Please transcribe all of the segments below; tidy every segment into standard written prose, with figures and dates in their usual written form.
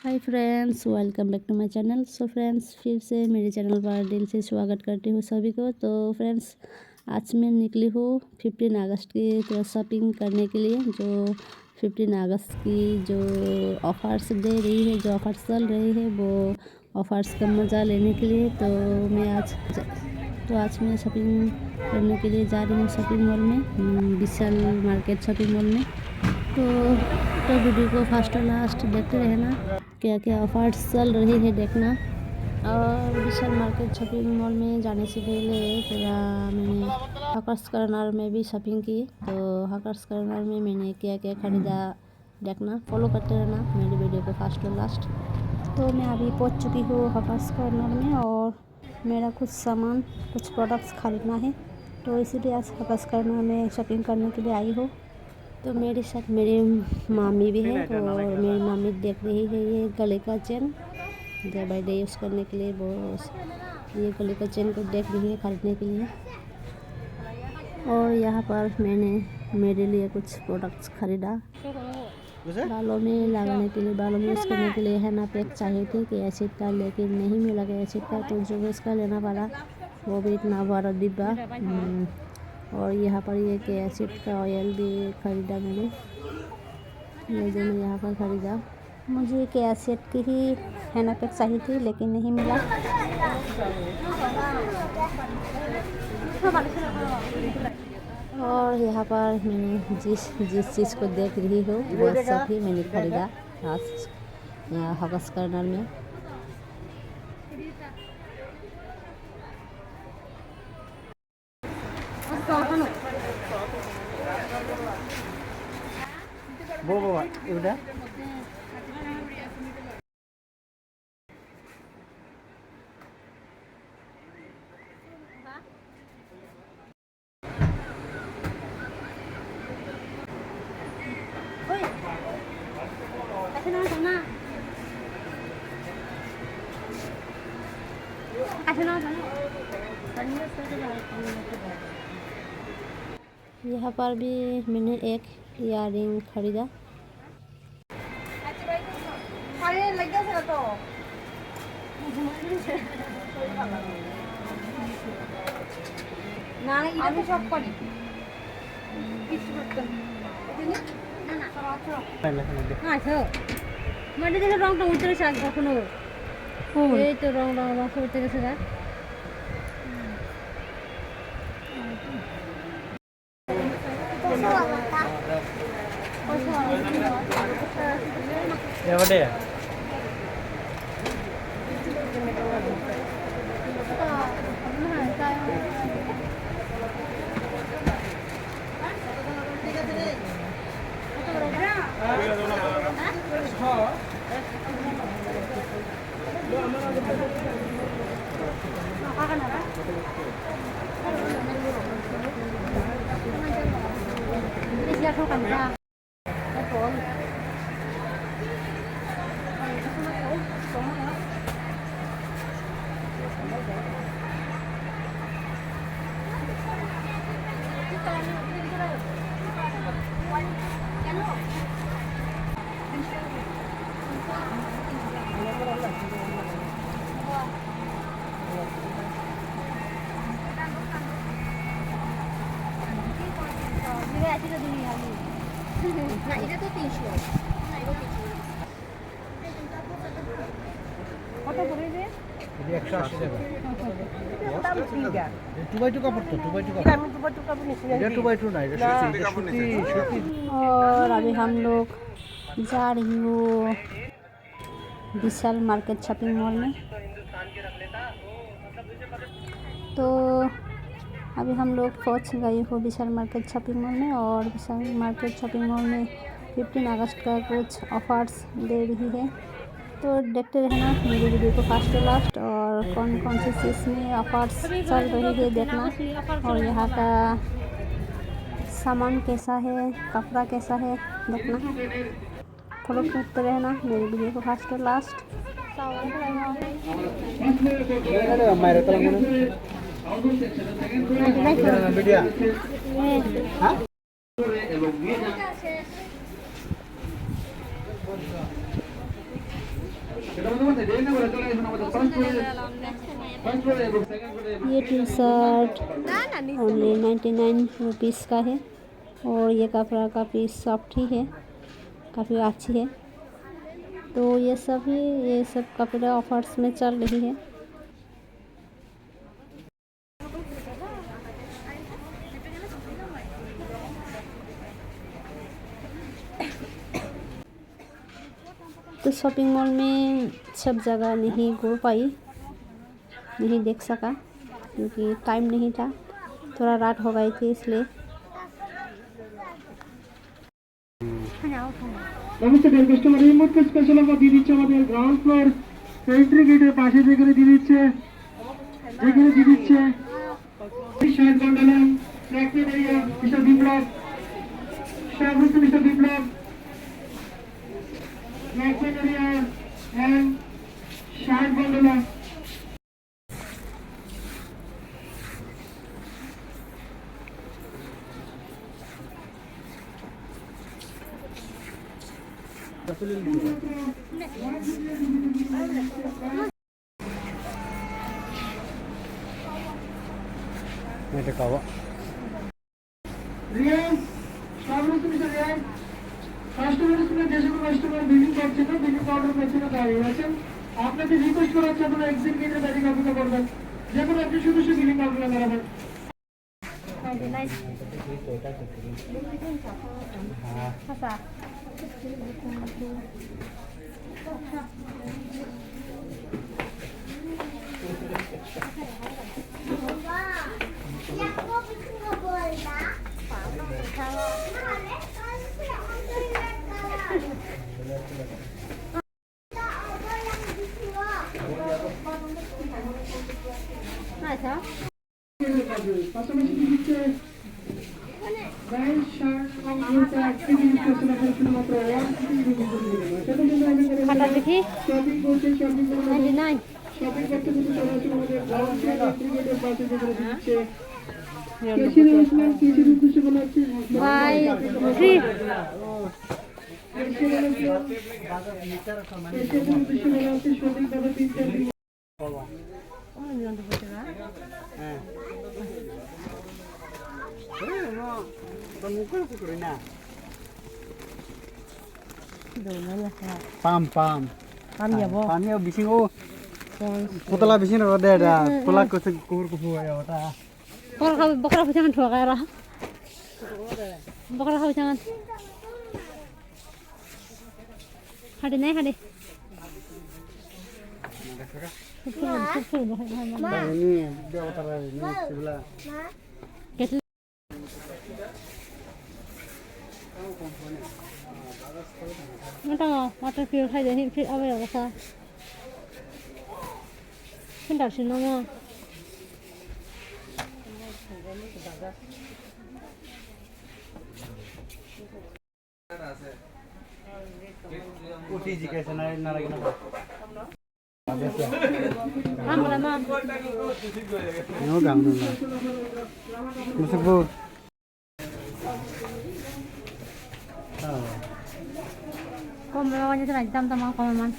Hi friends, welcome back to my channel. So friends, फिर से मेरे चैनल पर दिल से स्वागत करती हूँ सभी को। तो फ्रेंड्स, आज मैं निकली हूँ 15 अगस्त की तो शॉपिंग करने के लिए। जो 15 अगस्त की जो ऑफ़र्स दे रही है, जो ऑफ़र्स चल रही है, वो ऑफ़र्स का मज़ा लेने के लिए तो आज मैं शॉपिंग करने के लिए जा रही हूँ शॉपिंग मॉल में, विशाल मार्केट शॉपिंग मॉल में। तो वीडियो को फर्स्ट और लास्ट देखते रहना, क्या क्या ऑफर्स चल रही है देखना। और विशाल मार्केट शॉपिंग मॉल में जाने से पहले थोड़ा मैंने हकर्स कॉर्नर में भी शॉपिंग की। तो हकर्स कॉर्नर में मैंने क्या क्या ख़रीदा देखना, फॉलो करते रहना मेरी वीडियो को फर्स्ट और लास्ट। तो मैं अभी पहुंच चुकी हूँ हकर्स कॉर्नर में और मेरा कुछ सामान, कुछ प्रोडक्ट्स खरीदना है, तो इसीलिए आज हकर्स कॉर्नर में शॉपिंग करने के लिए आई हूँ। तो मेरे साथ मेरी मामी भी है और मेरी मामी देख रही है ये गले का chain, day by day use करने के लिए वो ये गले का चेन को देख रही है खरीदने के लिए। और यहाँ पर मैंने मेरे लिए कुछ प्रोडक्ट्स खरीदा। बालों में लगाने के लिए, बालों में यूज़ करने के लिए है ना पैक चाहिए थी कि एसिड का, लेकिन नहीं मिला गया एसिड का, तो जो इसका लेना पड़ा वो भी इतना बड़ा डिब्बा। और यहाँ पर ये के एसिड का ऑयल भी ख़रीदा मैंने, ये जो मैं यहाँ पर ख़रीदा। मुझे के एसिड की ही हेना पैक चाहिए थी लेकिन नहीं मिला। और यहाँ पर मैंने जिस चीज़ को देख रही हूँ वो सब ही मैंने ख़रीदा आज यहाँ हकर्स कॉर्नर में। यहाँ पर भी मैंने एक इयररिंग खरीदा। মানে দেখে রংটা উঠে গেছে আগে কখনো, এই তো রং উঠে গেছে গা। না এটা তো 300, না এটা 300 কত করে রে? এটা 180 টাকা। দাম ঠিক আছে। 2x2 কাপড় তো 2x2 কাপড়। আমি 2x2 কাপড় নিছি না। এটা 2x2 না, এটা সুতি। और अभी हम लोग जा रही हूँ विशाल मार्केट शॉपिंग मॉल में। तो अभी हम लोग पहुँच गए हो विशाल मार्केट शॉपिंग मॉल में। और विशाल मार्केट शॉपिंग मॉल में 15 अगस्त का कुछ ऑफर्स दे रही है, तो देखते रहना मेरी वीडियो को फर्स्ट और लास्ट। और कौन कौन सी चीज़ में ऑफर्स चल रही है देखना, और यहाँ का सामान कैसा है, कपड़ा कैसा है देखना। फॉलो करते रहना मेरी वीडियो को फर्स्ट और लास्ट। ये टी शर्ट ओनली 99 रुपीज़ का है और ये कपड़ा काफ़ी सॉफ्ट ही है, काफ़ी अच्छी है। तो ये सब कपड़ा ऑफर्स में चल रही है। तो शॉपिंग मॉल में सब जगह नहीं घूम पाई, नहीं देख सका क्योंकि टाइम नहीं था, थोड़ा रात हो गई थी इसलिए। নমস্তে ডিয়ার কাস্টমার, এই মুহূর্তে স্পেশাল অফার দিয়ে দিচ্ছে আমাদের গ্রাউন্ড ফ্লোর এন্ট্রি গেটের পাশে যেখানে দিয়ে দিচ্ছে shirt bundle trackpad area mister Biplab, স্বাগত mister Biplab, trackpad area and shirt bundle. এটা খাওয়া রিয়াজ, স্বাগত মিস্টার রিয়াজ। কাস্টমার স্কুলে যে সকল কাস্টমার বিলিং করছে না, বিলিং কাউন্টার পেছনে দাঁড়িয়ে আছেন, আপনাকে রিকোয়েস্ট করা হচ্ছে আপনারা এক্সিট গেটের বাইরে অপেক্ষা করবেন, যে কোনো একটি সদস্য বিলিং কাউন্টারে দাঁড়াবেন। পাশাপাশি দিচ্ছে ব্যান্ড শার্ট এবং ইউটা অ্যাক্টিভিটি করতে শুধুমাত্র খাতা দেখি শপিং করতে শপিং করতে 99 শপিং করতে কিন্তু চলে আসুন আমাদের গ্রাউন্ড ফ্লোর এন্ট্রি গেটের পাশে যেখানে দিচ্ছে কেশির আসলাম, কেশির উদ্দেশ্যে বলা হচ্ছে বাই 3 কেশির উদ্দেশ্যে বলা হচ্ছে শপিং করার 3-4 দিন। পাম পাম কাম যাব পামিও বিচিং ও পুতলা বিচিং র দে দা পুতলা কছে কুকুর কুকুর আয় ওটা বকরা পইচান ঠকা রা বকরা পইচান হাডে নাই হাডে ini dia utara ini sebelah Mata water purifier jadi fit apa ya kasa? Hendak sih nama. uti jika sana lagi nak. Mam lama. Ini gang dulu. Masuk bu. Kau berapa banyak cerita tentang koman?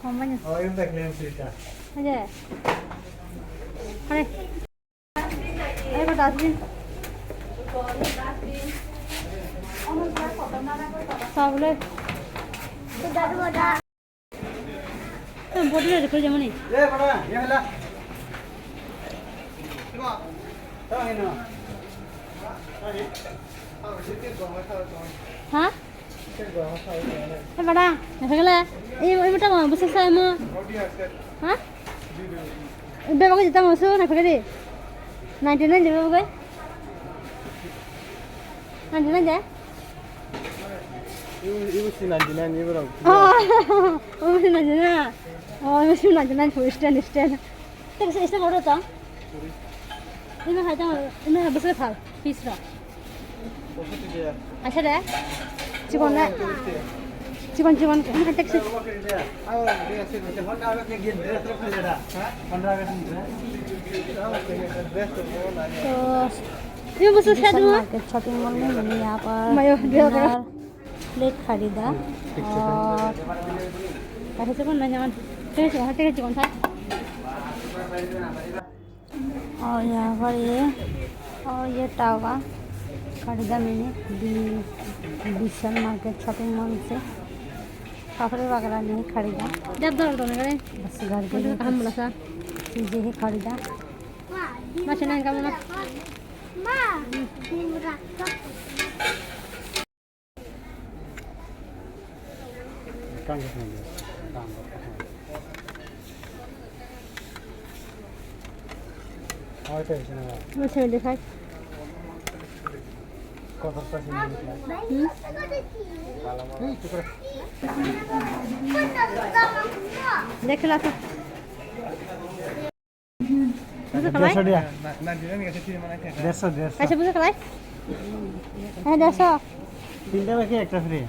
Komannya. Oh ini tak lihat cerita. Aja. Hari. Ayo kita dustbin. Sabule. Body ready कर जामनी. ये बड़ा ये हला. तो है ना. हाँ? ये बड़ा. ये फगला. ये बड़ा कौन बस ऐसा है माँ. हाँ? इधर बगल जितना मौसम ना फगले. 99 जब बगल. 99 जाए. Ibu sih nanti ini berapa? Oh, masih nanya. Oh, masih nanya tuh stand. Tapi saya mau datang. Ini mah hanya ini besar hal, pisra. Asyik deh. Cikon. Ini kan taksi. Oh, dia sih macam Honda agak gini dress terus ada. Honda agak dress tu boleh. तो ये बस शायद हुआ shopping mall में मैंने यहाँ पर मायो दिया करो प्लेट खरीदा और कैसे कौन नहीं जान कैसे हटे कैसे कौन था और यहाँ पर ये टावा खरीदा मैंने विशाल मार्केट शॉपिंग मॉल से। कपड़े वगैरह नहीं खरीदा, जब दौड़ दोनों करें बस घर के काम बोला सा चीज़ें ही खरीदा। मशीन का बोला मुझे दिखाई देख ला तो बुझे कलाई कैसे बुझे कलाई है 150 তিনটা বাকি একটা ফ্রি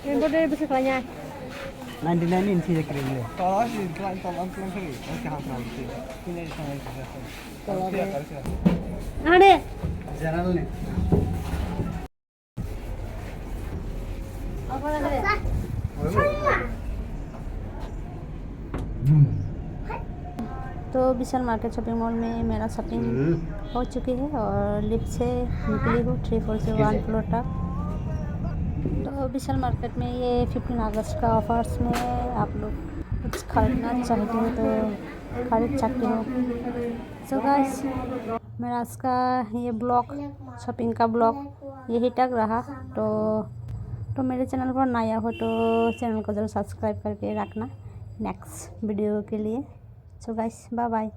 ये बोले बुझे कलाई है 99 ইঞ্চি দেখে নিলে अरे জানাল নে तो विशाल मार्केट शॉपिंग मॉल में मेरा शॉपिंग हो चुकी है और लिफ्ट से निकली हूँ 3 फ्लोर से 1 फ्लोर तक। तो विशाल मार्केट में ये 15 अगस्त का ऑफर्स में आप लोग कुछ खरीदना चाहते हो तो खरीद सकते हो। सो गाइस मेरा आज का ये ब्लॉग शॉपिंग का ब्लॉग यही तक रहा। तो मेरे चैनल पर नया हो तो चैनल को ज़रूर सब्सक्राइब करके रखना नेक्स्ट वीडियो के लिए। So guys bye bye.